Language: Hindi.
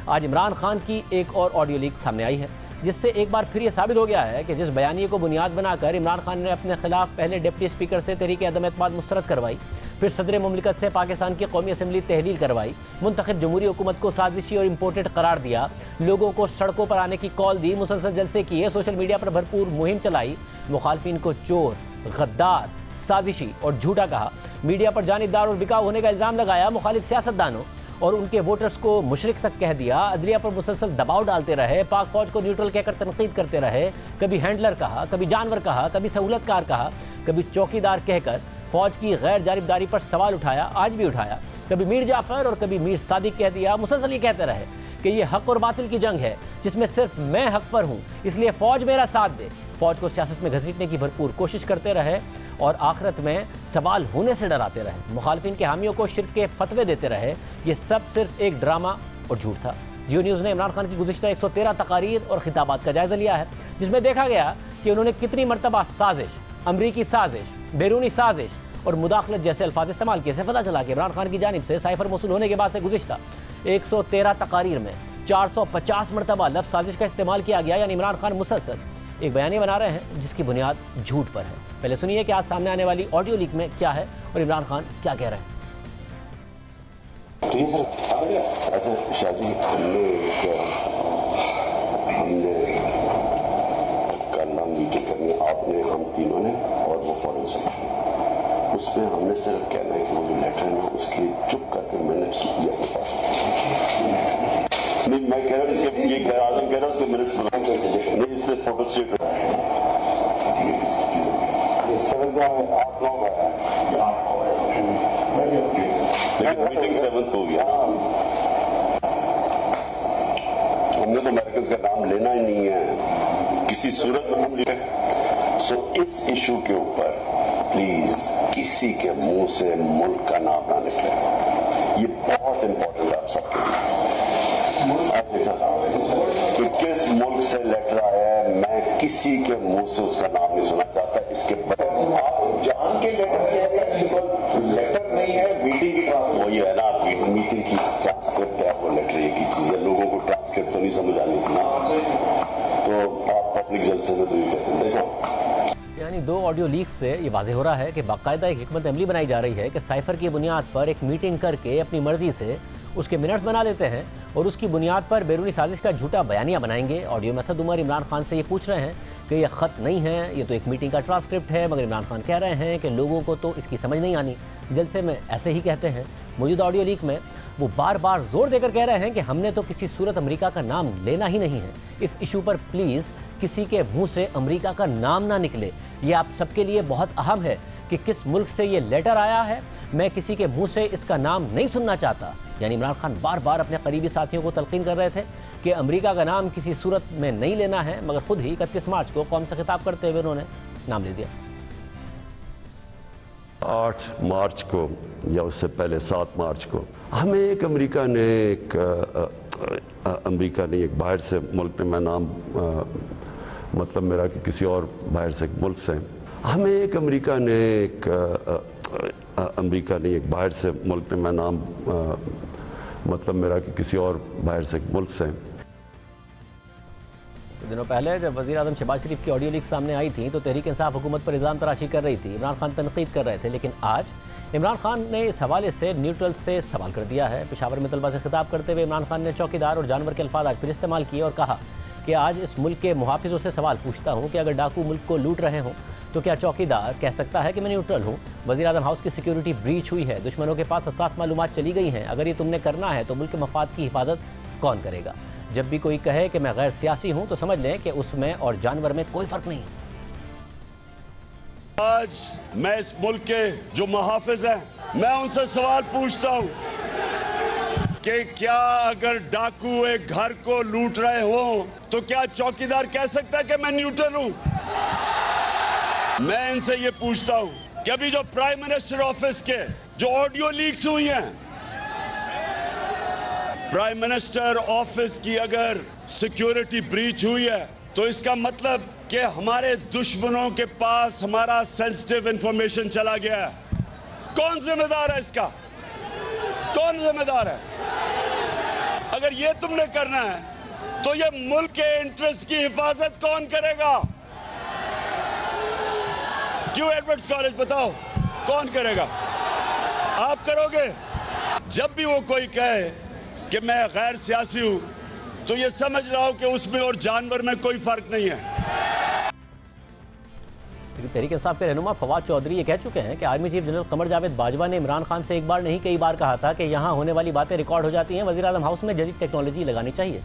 आज इमरान खान की एक और ऑडियो लीक सामने आई है, जिससे एक बार फिर ये साबित हो गया है कि जिस बयानिए को बुनियाद बनाकर इमरान खान ने अपने खिलाफ पहले डिप्टी स्पीकर से तहरीक अदम एतमाद मुस्तरद करवाई, फिर सदर मुमलिकत से पाकिस्तान की कौमी असम्बली तहलील करवाई, मुंतखब जमहूरी हुकूमत को साजिशी और इम्पोर्टेड करार दिया, लोगों को सड़कों पर आने की कॉल दी, मुसलसल जलसे किए, सोशल मीडिया पर भरपूर मुहिम चलाई, मुखालफिन को चोर, गद्दार, साजिशी और झूठा कहा, मीडिया पर जानिबदार और बिकाऊ होने का इल्ज़ाम लगाया, मुखालिफ सियासतदानों और उनके वोटर्स को मुशरिक तक कह दिया, अदलिया पर मुसलसल दबाव डालते रहे, पाक फौज को न्यूट्रल कहकर तनकीद करते रहे, कभी हैंडलर कहा, कभी जानवर कहा, कभी सहूलतकार कहा, कभी चौकीदार कहकर फौज की गैर जानिबदारी पर सवाल उठाया, आज भी उठाया, कभी मीर जाफर और कभी मीर सादिक कह दिया, मुसलसल ये कहते रहे कि ये हक और बातिल की जंग है जिसमें सिर्फ मैं हक पर हूँ, इसलिए फौज मेरा साथ दे। फौज को सियासत में घसीटने की भरपूर कोशिश करते रहे और आखिरत में सवाल होने से डराते रहे, मुखालफिन के हामियों को शिर्क के फतवे देते रहे। ये सब सिर्फ एक ड्रामा और झूठ था। जियो न्यूज़ ने इमरान खान की गुज़िश्ता 113 तकारीर और खिताबात का जायज़ा लिया है, जिसमें देखा गया कि उन्होंने कितनी मरतबा साजिश, अमरीकी साजिश, बैरूनी साजिश और मुदाखलत जैसे अल्फाज इस्तेमाल किए। से पता चला कि इमरान खान की जानिब से साइफर मौसूल होने के बाद से गुज़िश्ता 113 तकारीर में 450 मरतबा लफ्ज़ साजिश का इस्तेमाल किया गया, यानी इमरान खान मुसलसल एक बयानी बना रहे हैं जिसकी बुनियाद झूठ पर है। पहले सुनिए कि आज सामने आने वाली ऑडियो लीक में क्या है और इमरान खान क्या कह रहे हैं। अच्छा शादी हमने कल हम मीटिंग करनी, आपने, हम तीनों ने और वो फॉरेन सेक्रेटरी, उसमें हमने सिर्फ कहना है कि वो जो लेटर है ना उसकी चुप करके मिनट्स नहीं, मैं कह रहा हूँ इसके ये आजम कह रहा हूँ उसके मिनट्स बनाए नहीं, इससे फोटो स्टेट आप लोग मीटिंग 7th को हो गया। हमने तो अमेरिकन का नाम लेना ही नहीं है किसी सूरत में हम लिखे। सो इस इशू के ऊपर प्लीज किसी के मुंह से मुल्क का नाम ना निकले, ये बहुत इंपॉर्टेंट है आप सबके लिए। कि किस मुल्क से लेटर आया है, मैं किसी के मुंह से उसका नाम नहीं सुनना चाहता। इसके बगैर आप जान के लेटर कह रहे हैं, बिकॉज लेटर नहीं है, मीटिंग की ट्रांसक्रिप्ट। वही है ना, मीटिंग की ट्रांसक्रिप्ट है, वो लेटर एक ही चीज है। लोगों को ट्रांसक्रिप्ट तो नहीं समझ आनी थी ना, तो आप पब्लिक जलसे में तो ये कहते हैं। देखो, यानी दो ऑडियो लीक से ये वाज़ेह हो रहा है कि बाकायदा एक हिकमत अमली बनाई जा रही है कि साइफर की बुनियाद पर एक मीटिंग करके अपनी मर्जी से उसके मिनट्स बना लेते हैं और उसकी बुनियाद पर बैरूनी साजिश का झूठा बयानिया बनाएंगे। ऑडियो में असद उमर इमरान खान से ये पूछ रहे हैं कि यह ख़त नहीं है, ये तो एक मीटिंग का ट्रांसक्रिप्ट है, मगर इमरान खान कह रहे हैं कि लोगों को तो इसकी समझ नहीं आनी, जलसे में ऐसे ही कहते हैं। मौजूदा ऑडियो लीक में वो बार बार जोर देकर कह रहे हैं कि हमने तो किसी सूरत अमेरिका का नाम लेना ही नहीं है। इस इशू पर प्लीज़ किसी के मुंह से अमेरिका का नाम ना निकले। ये आप सबके लिए बहुत अहम है कि किस मुल्क से ये लेटर आया है, मैं किसी के मुंह से इसका नाम नहीं सुनना चाहता। यानी इमरान खान बार बार अपने करीबी साथियों को तलकीन कर रहे थे कि अमेरिका का नाम किसी सूरत में नहीं लेना है, मगर खुद ही 31 मार्च को कौम से खिताब करते हुए उन्होंने नाम ले दिया। 8 मार्च को या उससे पहले 7 मार्च को हमें एक अमेरिका ने एक बाहर से मुल्क ने, मैं नाम मतलब मेरा कि किसी और बाहर से मुल्क से, हमें एक अमेरिका ने एक बाहर से मुल्क ने, मैं नाम मतलब मेरा कि किसी और बाहर से मुल्क से। दिनों पहले जब वज़ीर आज़म शहबाज शरीफ की ऑडियो लीक सामने आई थी तो तहरीक इंसाफ हुकूमत पर इल्ज़ाम तराशी कर रही थी, इमरान खान तनकीद कर रहे थे, लेकिन आज इमरान खान ने इस हवाले से न्यूट्रल से सवाल कर दिया है। पेशावर में तलबा से खिताब करते हुए इमरान खान ने चौकीदार और जानवर के अल्फाज आज फिर इस्तेमाल किए और कहा कि आज इस मुल्क के मुहाफिजों से सवाल पूछता हूँ कि अगर डाकू मुल्क को लूट रहे हों तो क्या चौकीदार कह सकता है कि मैं न्यूट्रल हूँ? वज़ीर आज़म हाउस की सिक्योरिटी ब्रीच हुई है, दुश्मनों के पास हसास मालूमात चली गई हैं, अगर ये तुमने करना है तो मुल्क के मफाद की हिफाजत कौन करेगा? जब भी कोई कहे कि मैं गैर सियासी हूँ तो समझ लें कि उसमें और जानवर में कोई फ़र्क नहीं। आज मैं इस मुल्क के जो मुहाफिज हैं, मैं उनसे सवाल पूछता हूँ कि क्या अगर डाकू एक घर को लूट रहे हो तो क्या चौकीदार कह सकता है कि मैं न्यूट्रल हूँ? मैं इनसे ये पूछता हूँ कि अभी जो प्राइम मिनिस्टर ऑफिस के जो ऑडियो लीक्स हुई हैं, प्राइम मिनिस्टर ऑफिस की अगर सिक्योरिटी ब्रीच हुई है तो इसका मतलब कि हमारे दुश्मनों के पास हमारा सेंसिटिव इंफॉर्मेशन चला गया है। कौन जिम्मेदार है इसका? कौन जिम्मेदार है? अगर ये तुमने करना है तो ये मुल्क के इंटरेस्ट की हिफाजत कौन करेगा? क्यों एडवर्ड्स कॉलेज, बताओ कौन करेगा? आप करोगे? जब भी वो कोई कहे कि मैं गैर सियासी हूं तो ये समझ रहा हूं कि उसमें और जानवर में कोई फर्क नहीं है। तहरीक इंसाफ के रहनुमा फवाद चौधरी ये कह चुके हैं कि army chief general Qamar Javed Bajwa ने इमरान खान से एक बार नहीं कई बार कहा था कि यहाँ होने वाली बातें रिकॉर्ड हो जाती हैं, वज़ीर आज़म हाउस में जदीद टेक्नोलॉजी लगानी चाहिए।